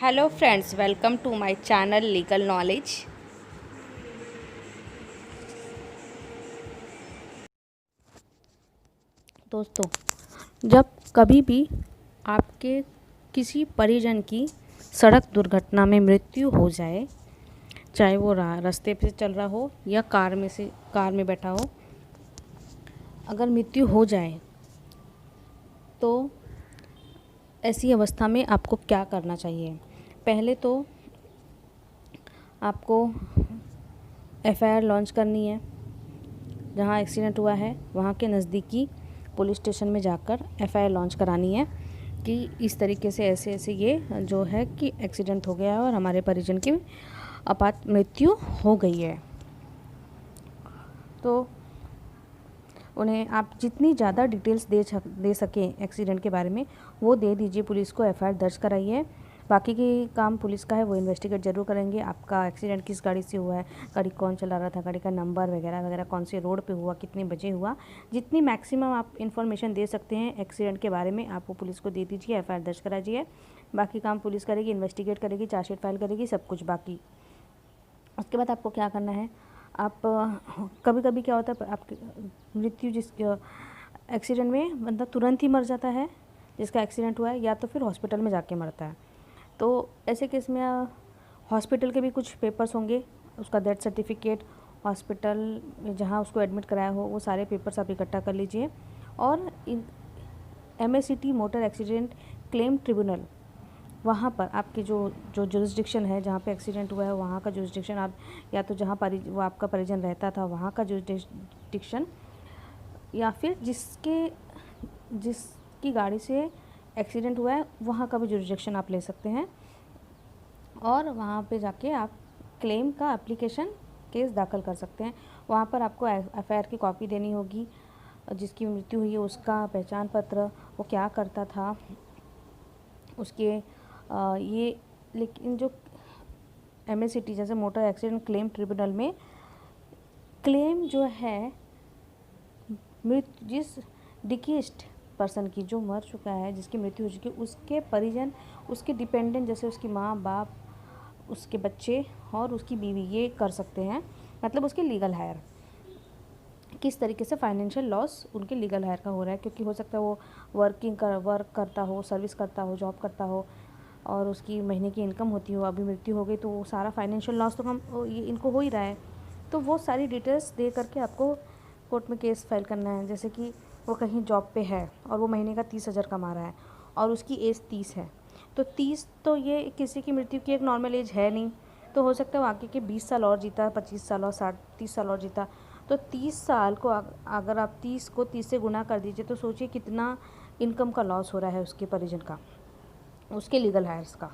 Hello friends, welcome to my channel legal knowledge. दोस्तों, जब कभी भी आपके किसी परिजन की सड़क दुर्घटना में मृत्यु हो जाए, चाहे वो रास्ते पे चल रहा हो या कार में बैठा हो, अगर मृत्यु हो जाए तो ऐसी अवस्था में आपको क्या करना चाहिए। पहले तो आपको एफआईआर लॉन्च करनी है। जहाँ एक्सीडेंट हुआ है वहाँ के नज़दीकी पुलिस स्टेशन में जाकर एफआईआर लॉन्च करानी है कि इस तरीके से ऐसे ऐसे ये जो है कि एक्सीडेंट हो गया है और हमारे परिजन की आपात मृत्यु हो गई है। तो उन्हें आप जितनी ज़्यादा डिटेल्स दे सकें एक्सीडेंट के बारे में वो दे दीजिए। पुलिस को एफआईआर दर्ज कराइए। बाकी की काम पुलिस का है, वो इन्वेस्टिगेट ज़रूर करेंगे। आपका एक्सीडेंट किस गाड़ी से हुआ है, गाड़ी कौन चला रहा था, गाड़ी का नंबर वगैरह वगैरह, कौन से रोड पे हुआ, कितने बजे हुआ, जितनी मैक्सिमम आप इन्फॉर्मेशन दे सकते हैं एक्सीडेंट के बारे में आप वो पुलिस को दे दीजिए, एफआईआर दर्ज कराइए। बाकी काम पुलिस करेगी, इन्वेस्टिगेट करेगी, चार्जशीट फाइल करेगी, सब कुछ बाकी। उसके बाद आपको क्या करना है, आप कभी कभी क्या होता है, आपकी मृत्यु जिस एक्सीडेंट में बंदा तुरंत ही मर जाता है जिसका एक्सीडेंट हुआ है, या तो फिर हॉस्पिटल में जाके मरता है। तो ऐसे केस में हॉस्पिटल के भी कुछ पेपर्स होंगे, उसका डेथ सर्टिफिकेट, हॉस्पिटल में जहाँ उसको एडमिट कराया हो वो सारे पेपर्स आप इकट्ठा कर लीजिए। और MACT motor accident claim tribunal, वहाँ पर आपकी जो जो जुरिस्डिक्शन है, जहाँ पे एक्सीडेंट हुआ है वहाँ का जुरिस्डिक्शन, आप या तो जहाँ वो आपका परिजन रहता था वहाँ का जुरिस्डिक्शन, या फिर जिसकी गाड़ी से एक्सीडेंट हुआ है वहाँ का भी जुरिस्डिक्शन आप ले सकते हैं। और वहाँ पे जाके आप क्लेम का एप्लीकेशन केस दाखिल कर सकते हैं। वहाँ पर आपको एफआईआर की कॉपी देनी होगी, जिसकी मृत्यु हुई है उसका पहचान पत्र, वो क्या करता था उसके ये। लेकिन जो MACT जैसे मोटर एक्सीडेंट क्लेम ट्रिब्यूनल में क्लेम जो है जिस डिकीस्ट पर्सन की, जो मर चुका है, जिसकी मृत्यु हो चुकी है, उसके परिजन, उसके डिपेंडेंट जैसे उसकी माँ बाप, उसके बच्चे और उसकी बीवी, ये कर सकते हैं। मतलब उसके लीगल हायर, किस तरीके से फाइनेंशियल लॉस उनके लीगल हायर का हो रहा है, क्योंकि हो सकता है वो वर्क करता हो, सर्विस करता हो, जॉब करता हो और उसकी महीने की इनकम होती हो, अभी मृत्यु हो गई तो वो सारा फाइनेंशियल लॉस तो ये इनको हो ही रहा है। तो वो सारी डिटेल्स दे करके आपको कोर्ट में केस फाइल करना है। जैसे कि वो कहीं जॉब पे है और वो महीने का 30,000 कमा रहा है और उसकी एज 30 है, तो 30 तो ये किसी की मृत्यु की एक नॉर्मल एज है नहीं। तो हो सकता है वो आगे के 20 साल और जीता, 25 साल और 30 साल और जीता। तो 30 साल को अगर आप 30 को 30 से गुना कर दीजिए तो सोचिए कितना इनकम का लॉस हो रहा है उसके परिजन का, उसके लीगल हायर्स का।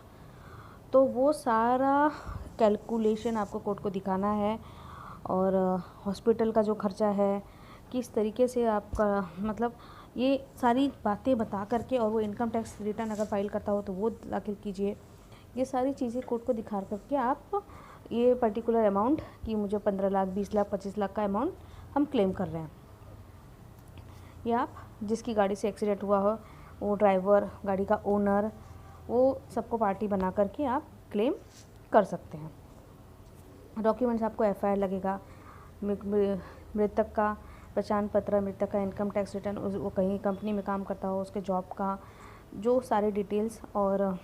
तो वो सारा कैलकुलेशन आपको कोर्ट को दिखाना है। और हॉस्पिटल का जो खर्चा है, किस तरीके से आपका, मतलब ये सारी बातें बता करके, और वो इनकम टैक्स रिटर्न अगर फाइल करता हो तो वो दाखिल कीजिए। ये सारी चीज़ें कोर्ट को दिखा करके आप ये पर्टिकुलर अमाउंट कि मुझे 15 लाख, 20 लाख, 25 लाख का अमाउंट हम क्लेम कर रहे हैं, या आप जिसकी गाड़ी से एक्सीडेंट हुआ हो, वो ड्राइवर, गाड़ी का ओनर, वो सबको पार्टी बना करके आप क्लेम कर सकते हैं। डॉक्यूमेंट्स आपको एफआईआर लगेगा, मृतक का पहचान पत्र, मृतक का इनकम टैक्स रिटर्न, वो कहीं कंपनी में काम करता हो उसके जॉब का जो सारे डिटेल्स, और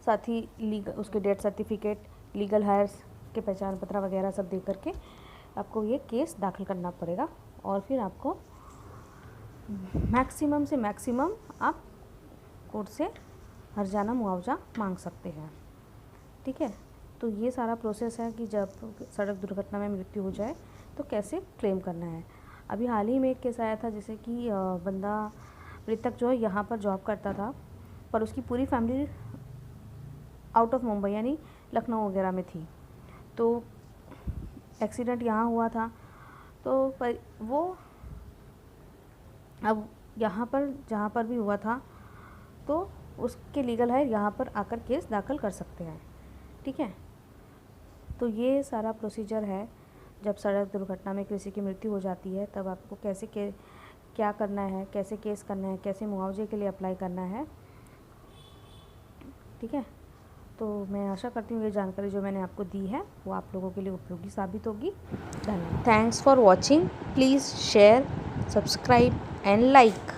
साथ ही उसके डेथ सर्टिफिकेट, लीगल हायर्स के पहचान पत्र वगैरह सब दे करके आपको ये केस दाखिल करना पड़ेगा। और फिर आपको मैक्सिमम से मैक्सिमम आप कोर्ट से हर्जाना मुआवजा मांग सकते हैं। ठीक है, तो ये सारा प्रोसेस है कि जब सड़क दुर्घटना में मृत्यु हो जाए तो कैसे क्लेम करना है। अभी हाल ही में एक केस आया था, जैसे कि बंदा, मृतक जो है यहाँ पर जॉब करता था, पर उसकी पूरी फैमिली आउट ऑफ मुंबई यानी लखनऊ वगैरह में थी। तो एक्सीडेंट यहाँ हुआ था, तो वो अब यहाँ पर जहाँ पर भी हुआ था तो उसके लीगल हायर यहाँ पर आकर केस दाखिल कर सकते हैं। ठीक है, तो ये सारा प्रोसीजर है। जब सड़क दुर्घटना में किसी की मृत्यु हो जाती है तब आपको कैसे क्या करना है, कैसे केस करना है, कैसे मुआवजे के लिए अप्लाई करना है, ठीक है। तो मैं आशा करती हूँ ये जानकारी जो मैंने आपको दी है वो आप लोगों के लिए उपयोगी साबित होगी। धन्यवाद। Thanks for watching. Please share, subscribe and like.